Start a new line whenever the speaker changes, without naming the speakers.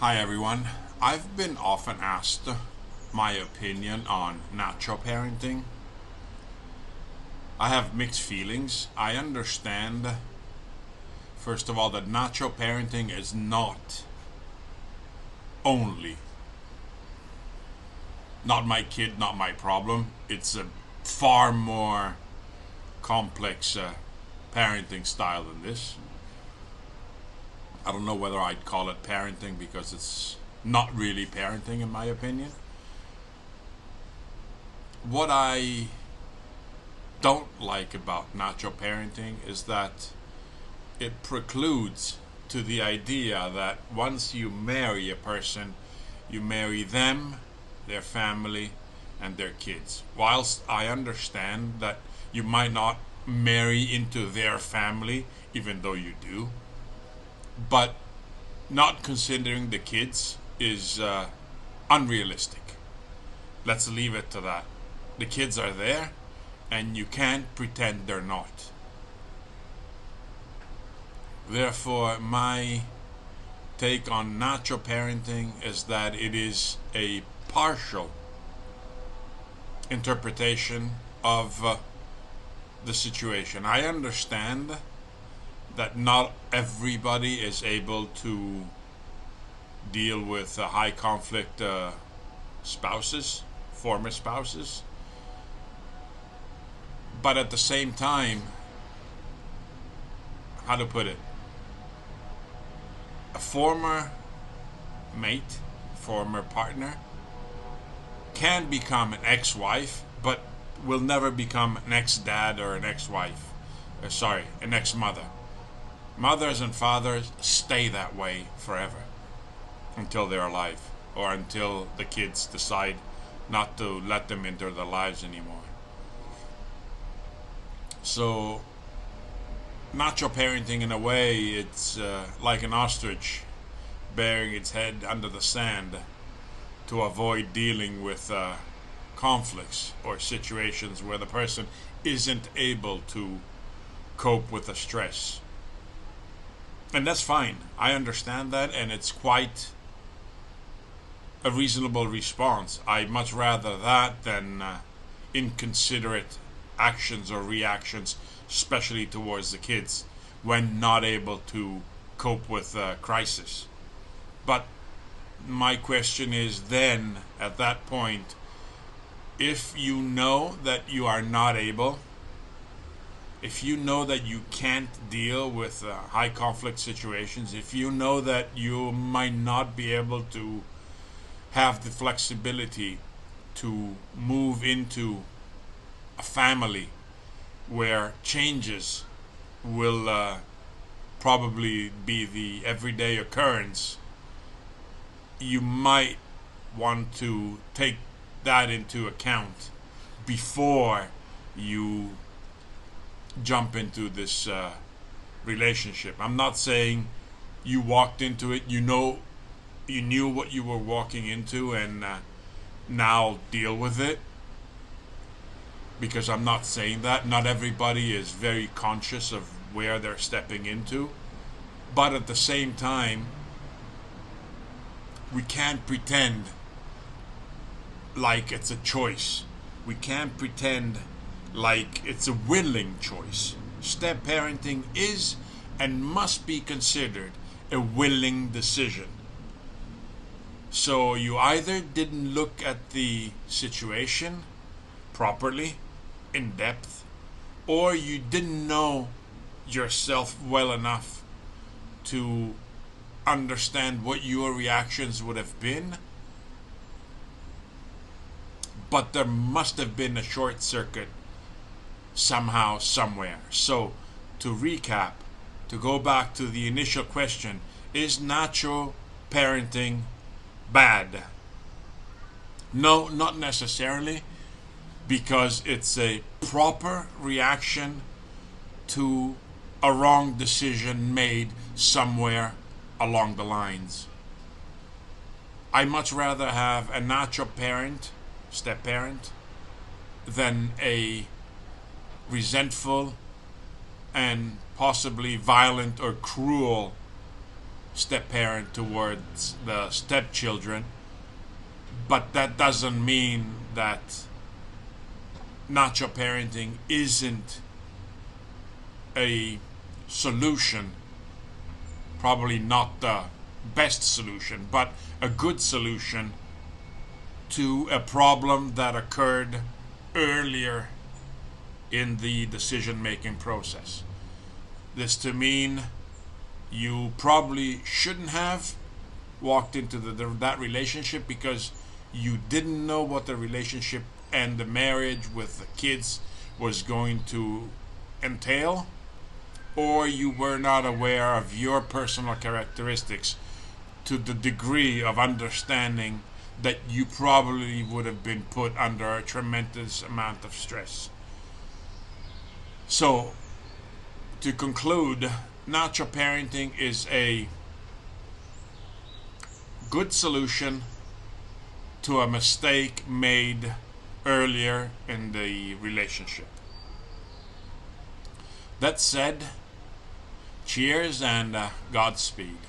Hi everyone. I've been often asked my opinion on Nacho parenting. I have mixed feelings. I understand, first of all, that Nacho parenting is not only not my kid, not my problem. It's a far more complex parenting style than this. I don't know whether I'd call it parenting because it's not really parenting, in my opinion. What I don't like about Nacho parenting is that it precludes to the idea that once you marry a person, you marry them, their family, and their kids. Whilst I understand that you might not marry into their family, even though you do, but not considering the kids is unrealistic. Let's leave it to that. The kids are there, and you can't pretend they're not. Therefore, my take on Nacho parenting is that it is a partial interpretation of the situation. I understand that not everybody is able to deal with high conflict spouses, former spouses, but at the same time, how to put it, a former mate, former partner, can become an ex-wife, but will never become an ex-dad or an ex-wife. An ex-mother. Mothers and fathers stay that way forever until they're alive or until the kids decide not to let them into their lives anymore. So, Nacho parenting, in a way, it's like an ostrich burying its head under the sand to avoid dealing with conflicts or situations where the person isn't able to cope with the stress. And that's fine. I understand that, and it's quite a reasonable response. I'd much rather that than inconsiderate actions or reactions, especially towards the kids, when not able to cope with a crisis. But my question is then, at that point, if you know that you are not able, if you know that you can't deal with high conflict situations, if you know that you might not be able to have the flexibility to move into a family where changes will probably be the everyday occurrence, you might want to take that into account before you jump into this relationship. I'm not saying you walked into it, you knew what you were walking into, and now deal with it. Because I'm not saying that. Not everybody is very conscious of where they're stepping into. But at the same time, we can't pretend like it's a choice. We can't pretend like it's a willing choice. Step parenting is and must be considered a willing decision. So you either didn't look at the situation properly, in depth, or you didn't know yourself well enough to understand what your reactions would have been. But there must have been a short circuit somehow, somewhere. So, to recap, to go back to the initial question, is Nacho parenting bad? No, not necessarily, because it's a proper reaction to a wrong decision made somewhere along the lines. I much rather have a Nacho parent, step parent, than a resentful and possibly violent or cruel step parent towards the stepchildren, but that doesn't mean that nacho parenting isn't a solution. Probably not the best solution, but a good solution to a problem that occurred earlier in the decision making process. This to mean you probably shouldn't have walked into that relationship because you didn't know what the relationship and the marriage with the kids was going to entail, or you were not aware of your personal characteristics to the degree of understanding that you probably would have been put under a tremendous amount of stress. So, to conclude, nacho parenting is a good solution to a mistake made earlier in the relationship. That said, cheers and Godspeed.